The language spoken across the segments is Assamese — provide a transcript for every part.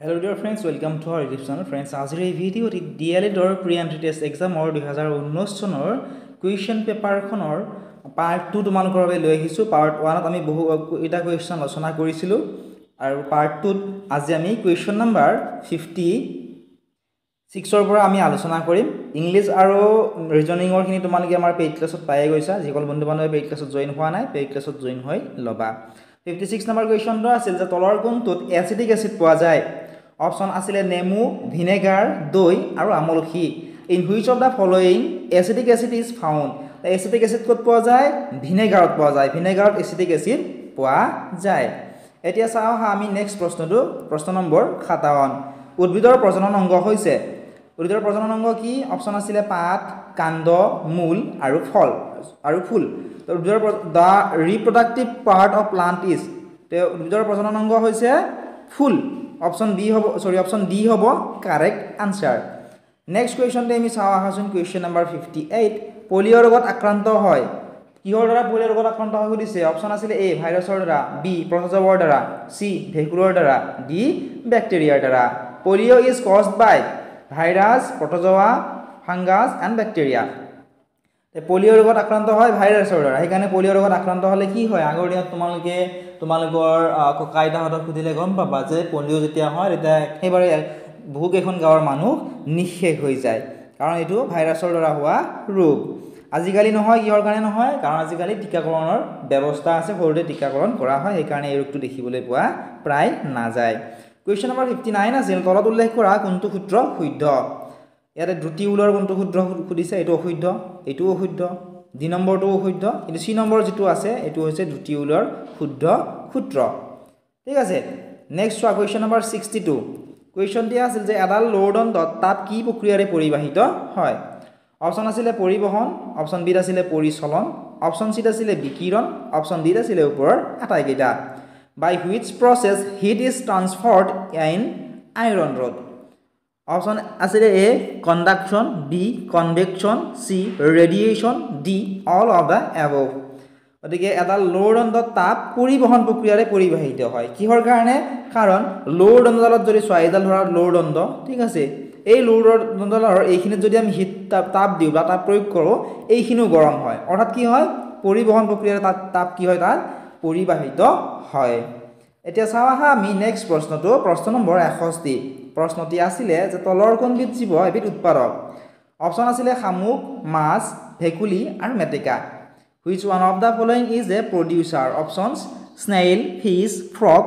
Hello dear friends, welcome to our YouTube channel. Friends, আজিৰ এই ভিডিঅ'ত DLED or pre-entry test exam or 2019 চনৰ কুৱেশ্যন পেপাৰখনৰ পাৰ্ট 2 তোমালোকৰ বাবে লৈ আহিছো। পাৰ্ট 1 ত আমি বহু এটা কুৱেশ্যন আলোচনা কৰিছিলো আৰু পাৰ্ট 2 ত আজি আমি কুৱেশ্যন নাম্বাৰ 56 ৰ পৰা আমি আলোচনা কৰিম। ইংলিছ আৰু ৰিজনিংৰ খিনি তোমালোকে আমাৰ পেইড ক্লাছত পাই গৈছা। যিকল বন্ধু বান্ধৱে পেইড ক্লাছত জয়েন হোৱা নাই, পেইড ক্লাছত জয়েন হৈ লবা। 56 নম্বৰ কুৱেশ্যনটো আছিল যে তলৰ কোনটোত এচিটিক এসিড পোৱা যায়। অপশন আছিলে নেমু, ভিনেগাৰ, দৈ আৰু আমলখি। In which of the following acetic acid is found. Acetic acid ক'ত পোৱা যায়? ভিনেগাৰত পোৱা যায়। ভিনেগাৰত এচিটিক এসিড পোৱা যায়। এতিয়া চাও আমি নেক্সট প্ৰশ্নটো, প্ৰশ্ন নম্বৰ 57। উদ্ভিদৰ প্ৰজনন অংগ হৈছে। উদ্ভিদৰ প্ৰজনন অংগ কি? অপশন আছিলে পাত, কাণ্ড, মূল আৰু ফল আৰু ফুল। উদ্ভিদৰ the reproductive part of plant is. উদ্ভিদৰ প্ৰজনন অংগ হৈছে ফুল। অপশন বি হ'ব, অপশন ডি হ'ব কাৰেক্ট আনসাৰ। নেক্সট কুৱেশ্যনটো আমি চাওঁ আহাচোন, কুৱেশ্যন নম্বৰ 58। পলিঅ' ৰোগত আক্ৰান্ত হয়। কিহৰ দ্বাৰা পলিঅ' ৰোগত আক্ৰান্ত হয় সুধিছে। অপশন আছিলে এ ভাইৰাছৰ দ্বাৰা, বি প্ৰটোজোৱাৰ দ্বাৰা, চি ভেকুলৰ দ্বাৰা, ডি বেক্টেৰিয়াৰ দ্বাৰা। Polio' is caused by virus, protozoa, fungus and bacteria. Polio' ৰোগত আক্ৰান্ত হয় ভাইৰাছৰ দ্বাৰা। সেইকাৰণে পলিঅ' ৰোগত আক্ৰান্ত হ'লে কি হয়? আগৰ দিনত তোমালোকৰ ককা আইতাহঁতক সুধিলে গম পাবা যে পলিঅ' যেতিয়া হয় তেতিয়া একেবাৰে বহুকেইখন গাঁৱৰ মানুহ নিঃশেষ হৈ যায়, কাৰণ এইটো ভাইৰাছৰ দ্বাৰা হোৱা ৰোগ। আজিকালি নহয়, কিহৰ কাৰণে নহয়? কাৰণ আজিকালি টীকাকৰণৰ ব্যৱস্থা আছে, সৰুতে টীকাকৰণ কৰা হয়, সেইকাৰণে এই ৰোগটো দেখিবলৈ পোৱা প্ৰায় নাযায়। কুৱেশ্যন নম্বৰ 59 আছিল, তলত উল্লেখ কৰা কোনটো সূত্ৰ শুদ্ধ। ইয়াতে দ্ৰুতি ওলৰ কোনটো সূত্ৰ সুধিছে, এইটো অশুদ্ধ, এইটোও অশুদ্ধ, ডি নম্বৰটো অশুদ্ধ, কিন্তু চি নম্বৰ যিটো আছে এইটো হৈছে দ্ৰুতি ওলৰ শুদ্ধ সূত্ৰ। ঠিক আছে, নেক্সট চোৱা কুৱেশ্যন নম্বৰ 62। কুৱেশ্যনটি আছিল যে এডাল লৌহদণ্ডত তাপ কি প্ৰক্ৰিয়াৰে পৰিবাহিত হয়। অপশন আছিলে পৰিবহন, অপশন বিত আছিলে পৰিচলন, অপশন চিত আছিলে বিকিৰণ, অপশন ডিত আছিলে ওপৰৰ আটাইকেইটা। By which process heat is transferred in iron rod. Option আছিলে A conduction, B convection, C radiation, D all of the above. গতিকে এডাল লৌহদণ্ডত তাপ পৰিবহন প্ৰক্ৰিয়াৰে পৰিবাহিত হয়। কিহৰ কাৰণে? কাৰণ লৌহদণ্ডডালত যদি চোৱা, এডাল ধৰা লৌহদণ্ড, ঠিক আছে, এই লৌহদণ্ডডালৰ এইখিনিত যদি আমি হিট তাপ দিওঁ বা তাপ প্ৰয়োগ কৰোঁ, এইখিনিও গৰম হয়। অৰ্থাৎ কি হয়? পৰিবহন প্ৰক্ৰিয়াৰে তাপ কি হয়? তাত পৰিবাহিত হয়। এতিয়া চাওঁ আহা আমি নেক্সট প্ৰশ্নটো, প্ৰশ্ন নম্বৰ 61। প্ৰশ্নটি আছিলে যে তলৰ কোনবিধ জীৱ এবিধ উৎপাদক। অপশন আছিলে শামুক, মাছ, ভেকুলী আৰু মেটেকা। Which one of the following is a producer? Options snail, fish, frog.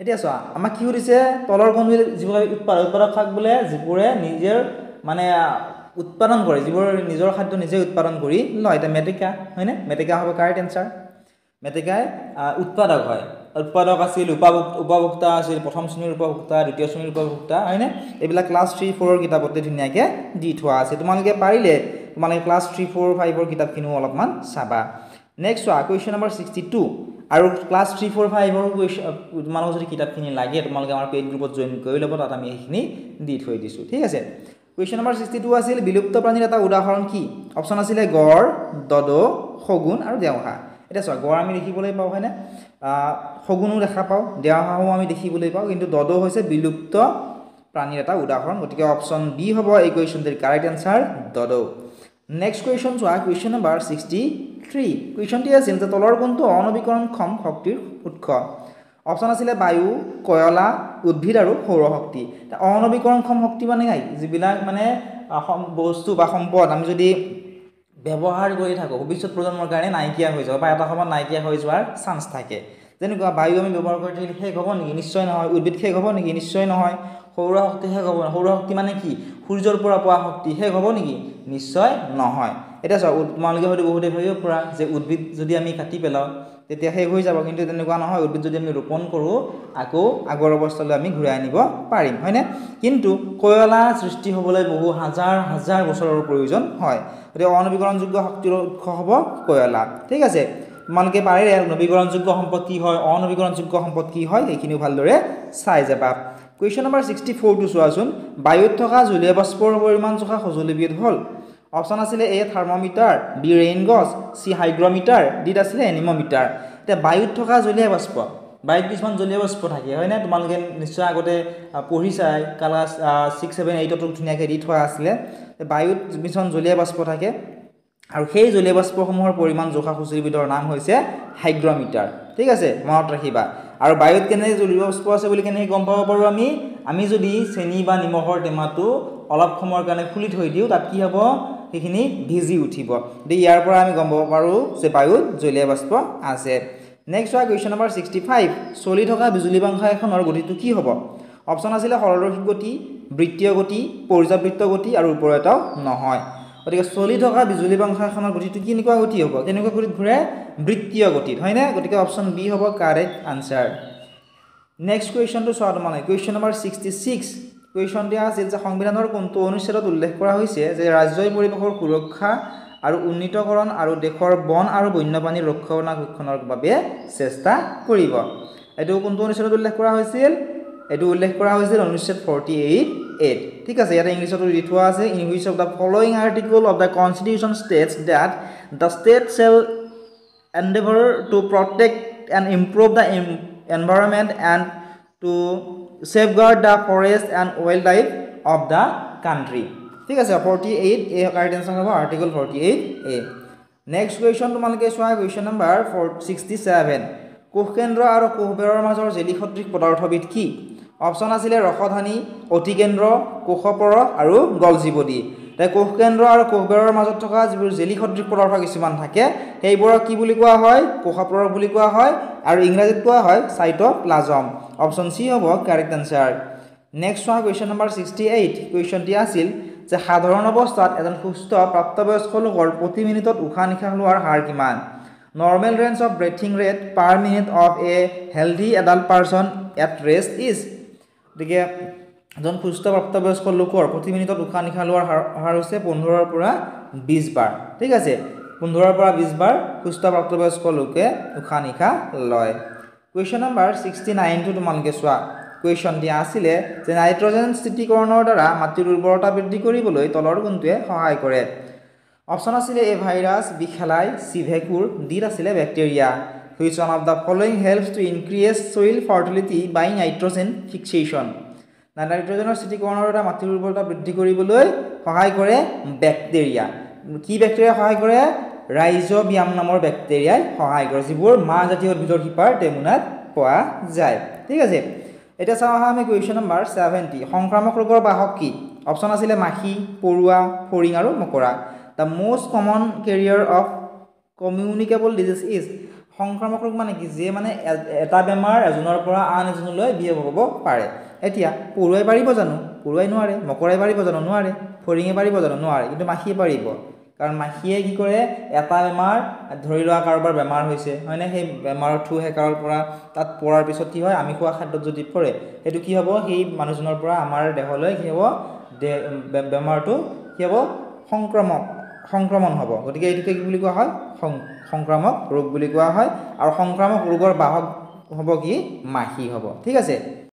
এতিয়া চোৱা আমাক কি সুধিছে, তলৰ কোনবিধ জীৱ উৎপাদক থাক বোলে যিবোৰে নিজৰ মানে উৎপাদন কৰে, যিবোৰ নিজৰ খাদ্য নিজে উৎপাদন কৰি লয়। এতিয়া মেটেকা হয়নে? মেটেকা হ'ব কাৰেক্ট এনসাৰ। মেটেকাই উৎপাদক হয়। উৎপাদক আছিল, উপভোক্তা আছিল, প্ৰথম শ্ৰেণীৰ উপভোক্তা, দ্বিতীয় শ্ৰেণীৰ উপভোক্তা, হয়নে? এইবিলাক ক্লাছ 3-4 কিতাপতে ধুনীয়াকৈ দি থোৱা আছে। তোমালোকে পাৰিলে তোমালোকে ক্লাছ 3-4-5 কিতাপখিনিও অলপমান চাবা। নেক্সট চোৱা কুৱেশ্যন নম্বৰ 62। আৰু ক্লাছ 3-4-5 তোমালোকৰ যদি কিতাপখিনি লাগে তোমালোকে আমাৰ পেইড গ্ৰুপত জইন কৰি ল'ব, তাত আমি সেইখিনি দি থৈ দিছোঁ। ঠিক আছে, কুৱেশ্যন নম্বৰ 62 আছিল বিলুপ্ত প্ৰাণীৰ এটা উদাহৰণ কি। অপশ্যন আছিলে গড়, দদ, শগুন আৰু দেওহাঁহ। এতিয়া চোৱা গড় আমি দেখিবলৈ পাওঁ, হয়নে? শগুনো দেখা পাওঁ, দেওহাঁহো আমি দেখিবলৈ পাওঁ, কিন্তু দদ হৈছে বিলুপ্ত প্ৰাণীৰ এটা উদাহৰণ। গতিকে অপশ্যন বি হ'ব এই কুৱেশ্যনটিৰ কাৰেক্ট এনসাৰ, দদ। নেক্সট কুৱেশ্যন চোৱা, কুৱেশ্যন নম্বৰ 63। কুৱেশ্যনটি আছিল যে তলৰ কোনটো অনবীকৰণক্ষম শক্তিৰ উৎস। অপশ্যন আছিলে বায়ু, কয়লা, উদ্ভিদ আৰু সৌৰশক্তি। অনবীকৰণক্ষম শক্তি মানে যিবিলাক মানে বস্তু বা সম্পদ আমি যদি ব্যৱহাৰ কৰি থাকোঁ, ভৱিষ্যত প্ৰজন্মৰ কাৰণে নাইকিয়া হৈ যাব বা এটা সময়ত নাইকিয়া হৈ যোৱাৰ চান্স থাকে। যেনেকুৱা বায়ু আমি ব্যৱহাৰ কৰি থাকিলে শেষ হ'ব নেকি? নিশ্চয় নহয়। উদ্ভিদ শেষ হ'ব নেকি? নিশ্চয় নহয়। সৌৰশক্তি শেষ হ'ব? সৌৰশক্তি মানে কি? সূৰ্যৰ পৰা পোৱা শক্তি শেষ হ'ব নেকি? নিশ্চয় নহয়। এতিয়া চোৱা তোমালোকে হয়তো বহুতে ভাবিব পৰা যে উদ্ভিদ যদি আমি কাটি পেলাওঁ তেতিয়া শেষ হৈ যাব, কিন্তু তেনেকুৱা নহয়। উদ্ভিদ যদি আমি ৰোপণ কৰোঁ আকৌ আগৰ অৱস্থালৈ আমি ঘূৰাই আনিব পাৰিম, হয়নে? কিন্তু কয়লা সৃষ্টি হ'বলৈ বহু হাজাৰ হাজাৰ বছৰৰ প্ৰয়োজন হয়। গতিকে অনবীকৰণযোগ্য শক্তিৰ উৎস হ'ব কয়লা। ঠিক আছে, তোমালোকে পাৰিলে নবীকৰণযোগ্য সম্পদ কি হয়, অনবীকৰণযোগ্য সম্পদ কি হয় সেইখিনিও ভালদৰে চাই যাবা। কুৱেশ্যন নম্বৰ 64টো চোৱাচোন। বায়ুত থকা জলীয় বাষ্পৰ পৰিমাণ জোখা সঁজুলিবিধ হ'ল। অপশ্যন আছিলে এ থাৰ্মোমিটাৰ, বি ৰেইন গজ, চি হাইগ্ৰমিটাৰ, ডিত আছিলে এনিমোমিটাৰ। এতিয়া বায়ুত থকা জলীয় বাষ্প, বায়ুত কিছুমান জলীয় বাষ্প থাকে হয় না তোমালোকে নিশ্চয় আগতে পঢ়িছাই ক্লাছ 6 7 8 তো ধুনীয়াকৈ দি থোৱা আছিলে বায়ুত কিছুমান জলীয় বাষ্প থাকে আৰু সেই জলীয় বাষ্পসমূহৰ পৰিমাণ জোখা সঁজুলিবিধৰ নাম হৈছে হাইগ্ৰমিটাৰ ঠিক আছে মনত ৰাখিবা আৰু বায়ুত কেনে জলীয় বাষ্প আছে বুলি কেনে গম পাব পাৰো আমি যদি চেনি বা নিমখৰ টেমাটো অলপ সময়ৰ কাৰণে খুলি থৈ দিও তাত কি হ'ব সেইখিনি ভিজি উঠিব তে ইয়াৰ পৰা আমি গম পাব পাৰো যে বায়ুত জলীয় বাষ্প আছে নেক্সট হয় কোৱেশ্চন নম্বৰ 65 চলি থকা বিজুলী পাংখা এখনৰ গতিটো কি হ'ব অপচন আছিল সৰলৰৈখিক গতি বৃত্তীয় গতি পৰ্যাবৃত্ত গতি আৰু ওপৰটাও নহয় গতিকে চলি থকা বিজুলী পাংখা এখনৰ গতিটো কিনেকুৱা গতি হ'ব কেনেকুৱা গতিত ঘূৰে বৃত্তীয় গতিত হয় না গতিকে অপচন বি হ'ব কাৰেক্ট আনসাৰ নেক্সট কোৱেশ্চনটো চোৱা তোমালে কোৱেশ্চন নম্বৰ 66 কোৱেশ্চন দিয়া আছিল যে সংবিধানৰ কোনটো অনুচ্ছেদত উল্লেখ কৰা হৈছে যে ৰাজ্যই পৰিৱেশৰ সুৰক্ষা আৰু উন্নীতকৰণ আৰু দেশৰ বন আৰু বন্যপ্ৰাণীৰ ৰক্ষণাবেক্ষণৰ বাবে চেষ্টা কৰিব এটো কোনটো অনুচ্ছেদত উল্লেখ কৰা হৈছিল এটো উল্লেখ কৰা হৈছিল অনুচ্ছেদ 48 ঠিক আছে ইয়াতে ইংলিশত দি থোৱা আছে in which of the following article of the constitution states that the state shall endeavor to protect and improve the environment and to safeguard the forest and wildlife of the country ঠিক আছে 48 এ কারেক্ট आंसर হ'ব আৰ্টিকল 48 এ নেক্সট কোৱেশ্চন তোমালোকে চোৱা কোৱেশ্চন নম্বৰ 67 কোষকেন্দ্ৰ আৰু কোষবেৰৰ মাজৰ জেলি সদৃশ পদাৰ্থবিধ কি অপচন আছিল ৰসধানী অতিকেন্দ্ৰ কোষপৰ আৰু গলজীৱদী তাই কোষকেন্দ্ৰ আৰু কোষবেৰৰ মাজত থকা যিবোৰ জেলি সদৃশ পদাৰ্থ কিছুমান থাকে সেইবোৰক কি বুলি কোৱা হয় কোষপৰ বুলি কোৱা হয় আৰু ইংৰাজীত কোৱা হয় সাইটোপ্লাজম অপচন সি হ'ব correct answer next one question number 68 কোৱেশ্চনটি আছিল যে সাধাৰণ অৱস্থাত এজন সুস্থ প্ৰাপ্তবয়স্ক লোকৰ প্ৰতি মিনিটত উশাহ নিশাহ লোৱাৰ হাৰ কিমান normal range of breathing rate per minute of A healthy adult person at rest is গতিকে এজন সুস্থ প্ৰাপ্তবয়স্ক লোকৰ প্ৰতি মিনিটত উশাহ নিশাহ লোৱাৰ হাৰ হৈছে 15 ৰ পৰা 20 বাৰ ঠিক আছে 15 ৰ পৰা 20 বাৰ সুস্থ প্ৰাপ্তবয়স্ক লোকে উশাহ নিশাহ লয় কোৱেশ্চন নম্বৰ 69 টো তোমালোকে চোৱা কোৱেশ্চন দিয়া আছিল যে নাইট্ৰজেন স্থিতিকৰণৰ দ্বাৰা মাটিৰ উৰ্বৰতা বৃদ্ধি কৰিবলৈ তলৰ কোনটোৱে সহায় কৰে অপচন আছিল এ ভাইৰাছ বিখেলাই সিভেকুৰ ডি আছিল bacteria which one of the following helps to increase soil fertility by nitrogen fixation নাইট্ৰজেনৰ স্থিতিকৰণৰ দ্বাৰা মাটিৰ উৰ্বৰতা বৃদ্ধি কৰিবলৈ সহায় কৰে ব্যাকটেৰিয়া কি ব্যাকটেৰিয়া সহায় কৰে ৰাইজোবিয়াম নামৰ ব্যাকটেৰিয়াই সহায় কৰে যিবোৰ মাহ জাতীয় উদ্ভিদৰ শিপাৰ টেমুনাত পোৱা যায় ঠিক আছে এটা চাও আমি কোৱেশ্চন নম্বৰ 70 সংক্ৰামক ৰোগৰ বাহক কি অপচন আছিল মাখি পৰুৱা ফৰিং আৰু মকৰা the most common carrier of communicable disease is সংক্ৰামক ৰোগ মানে কি যে মানে এটা বেমাৰ এজনৰ পৰা আন এজনলৈ বিয়প হ'ব পাৰে এতিয়া পৰুৱাই পাৰিব জানো পৰুৱাই নোৱাৰে মকৰাই পাৰিব জানো নোৱাৰে ফৰিঙে পাৰিব জানো নোৱাৰে কিন্তু মাখিয়ে পাৰিব কাৰণ মাখিয়ে কি কৰে এটা বেমাৰ ধৰি লোৱা কাৰোবাৰ বেমাৰ হৈছে হয়নে সেই বেমাৰৰ থু হেকাৰৰ পৰা তাত পৰাৰ পিছত কি হয় আমি খোৱা খাদ্যত যদি পৰে এটো কি হ'ব সেই মানুহজনৰ পৰা আমাৰ দেহলৈ কি হ'ব বেমাৰটো কি হ'ব সংক্ৰমণ হ'ব গতিকে এইটোকে কি বুলি কোৱা হয় সংক্ৰামক ৰোগ বুলি কোৱা হয় আৰু সংক্ৰামক ৰোগৰ বাহক হ'ব কি মাখি হ'ব ঠিক আছে